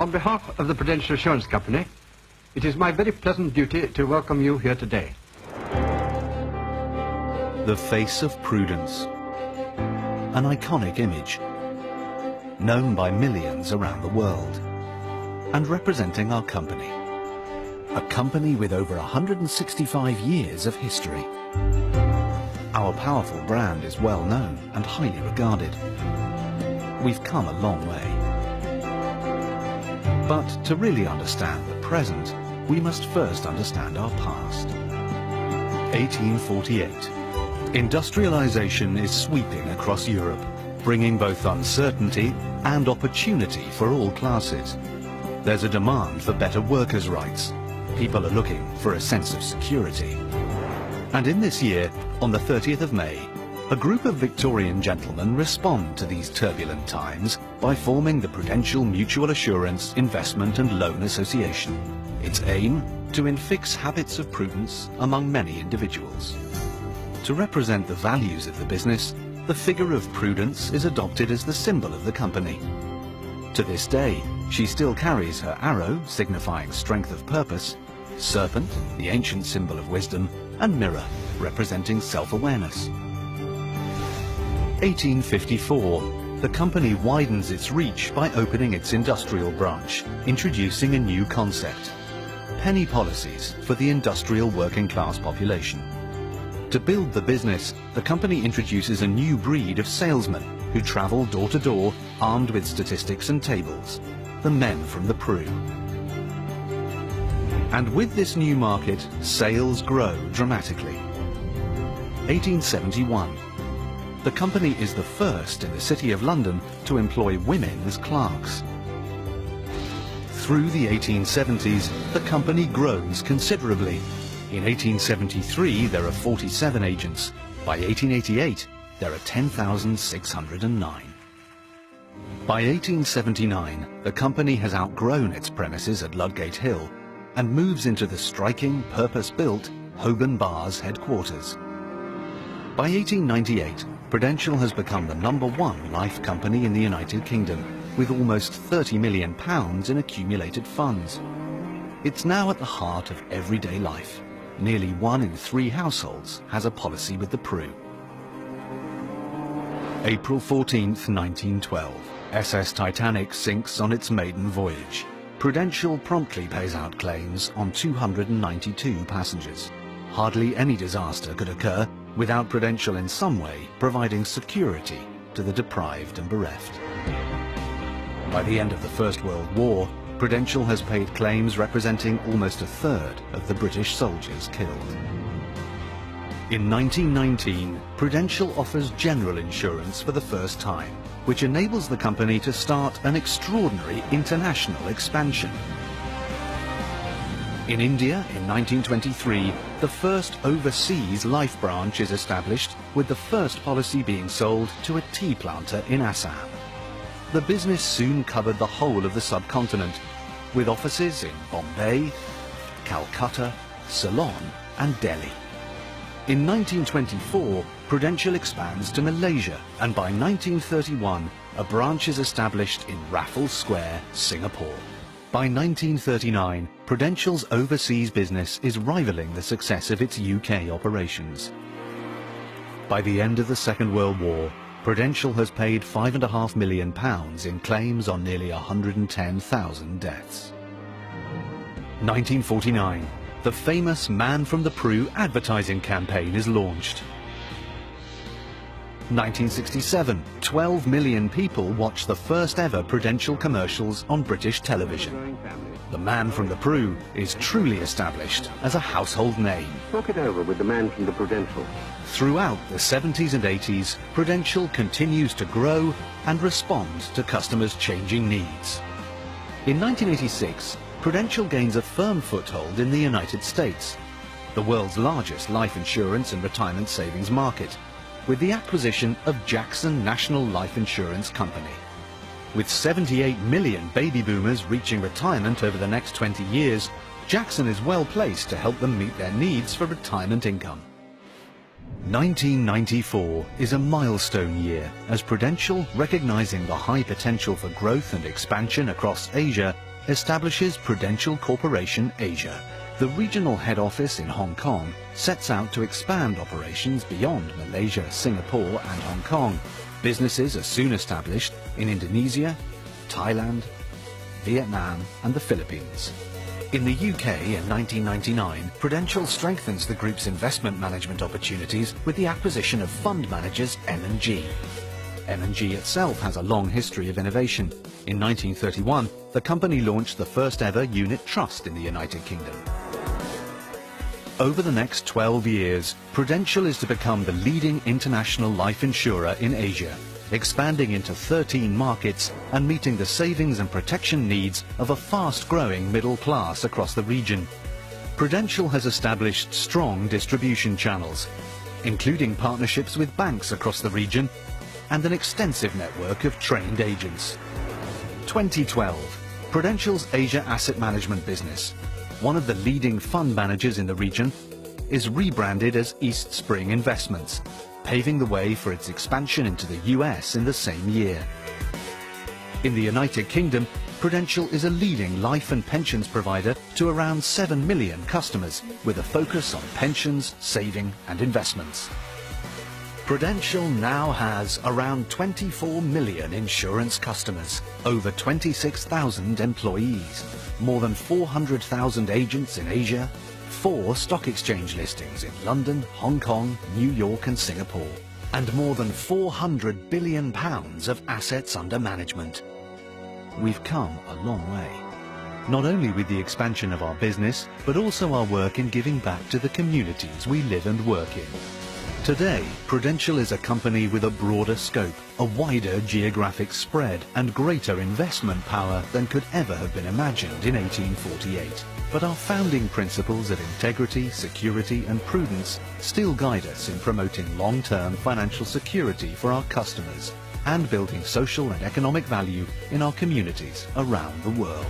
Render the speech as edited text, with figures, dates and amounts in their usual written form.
On behalf of the Prudential Insurance Company, it is my very pleasant duty to welcome you here today. The face of prudence, an iconic image, known by millions around the world, and representing our company. A company with over 165 years of history. Our powerful brand is well known and highly regarded. We've come a long way. But to really understand the present, we must first understand our past. 1848. Industrialization is sweeping across Europe, bringing both uncertainty and opportunity for all classes. There's a demand for better workers' rights. People are looking for a sense of security. And in this year, on the 30th of May, a group of Victorian gentlemen respond to these turbulent times by forming the Prudential Mutual Assurance Investment and Loan Association. Its aim, to infix habits of prudence among many individuals. To represent the values of the business, the figure of prudence is adopted as the symbol of the company. To this day, she still carries her arrow, signifying strength of purpose, serpent, the ancient symbol of wisdom, and mirror, representing self-awareness. 1854, the company widens its reach by opening its industrial branch, introducing a new concept: penny policies for the industrial working class population. To build the business, the company introduces a new breed of salesmen who travel door to door armed with statistics and tables, the men from the Pru. And with this new market, sales grow dramatically. 1871. The company is the first in the City of London to employ women as clerks. Through the 1870s, the company grows considerably. In 1873, there are 47 agents. By 1888, there are 10,609. By 1879, the company has outgrown its premises at Ludgate Hill and moves into the striking, purpose-built Holborn Bars headquarters. By 1898, Prudential has become the #1 life company in the United Kingdom, with almost £30 million in accumulated funds. It's now at the heart of everyday life. Nearly 1 in 3 households has a policy with the Pru. April 14th, 1912. SS Titanic sinks on its maiden voyage. Prudential promptly pays out claims on 292 passengers. Hardly any disaster could occur without Prudential in some way providing security to the deprived and bereft. By the end of the First World War, Prudential has paid claims representing almost a third of the British soldiers killed. In 1919, Prudential offers general insurance for the first time, which enables the company to start an extraordinary international expansion. In India, in 1923, the first overseas life branch is established, with the first policy being sold to a tea planter in Assam. The business soon covered the whole of the subcontinent, with offices in Bombay, Calcutta, Ceylon and Delhi. In 1924, Prudential expands to Malaysia, and by 1931, a branch is established in Raffles Square, Singapore. By 1939, Prudential's overseas business is rivaling the success of its UK operations. By the end of the Second World War, Prudential has paid £5.5 million in claims on nearly 110,000 deaths. 1949. The famous Man from the Pru advertising campaign is launched. 1967. 12 million people watched the first ever Prudential commercials on British television. The Man from the Pru is truly established as a household name. Talk it over with the man from the Prudential. Throughout the 70s and 80s, Prudential continues to grow and respond to customers' changing needs. In 1986, Prudential gains a firm foothold in the United States, the world's largest life insurance and retirement savings market, with the acquisition of Jackson National Life Insurance Company. With 78 million baby boomers reaching retirement over the next 20 years, Jackson is well placed to help them meet their needs for retirement income. 1994 is a milestone year as Prudential, recognizing the high potential for growth and expansion across Asia, establishes Prudential Corporation Asia. The regional head office in Hong Kong sets out to expand operations beyond Malaysia, Singapore and Hong Kong. Businesses are soon established in Indonesia, Thailand, Vietnam and the Philippines. In the UK in 1999, Prudential strengthens the group's investment management opportunities with the acquisition of fund managers M&G. M&G itself has a long history of innovation. In 1931, the company launched the first ever unit trust in the United Kingdom. Over the next 12 years, Prudential is to become the leading international life insurer in Asia, expanding into 13 markets and meeting the savings and protection needs of a fast-growing middle class across the region. Prudential has established strong distribution channels, including partnerships with banks across the region and an extensive network of trained agents. 2012, Prudential's Asia Asset Management business, one of the leading fund managers in the region, is rebranded as East Spring Investments, paving the way for its expansion into the US in the same year. In the United Kingdom, Prudential is a leading life and pensions provider to around 7 million customers, with a focus on pensions, saving and investments. Prudential now has around 24 million insurance customers, over 26,000 employees, more than 400,000 agents in Asia, 4 stock exchange listings in London, Hong Kong, New York and Singapore, and more than £400 billion of assets under management. We've come a long way, not only with the expansion of our business, but also our work in giving back to the communities we live and work in. Today, Prudential is a company with a broader scope, a wider geographic spread and greater investment power than could ever have been imagined in 1848. But our founding principles of integrity, security and prudence still guide us in promoting long-term financial security for our customers and building social and economic value in our communities around the world.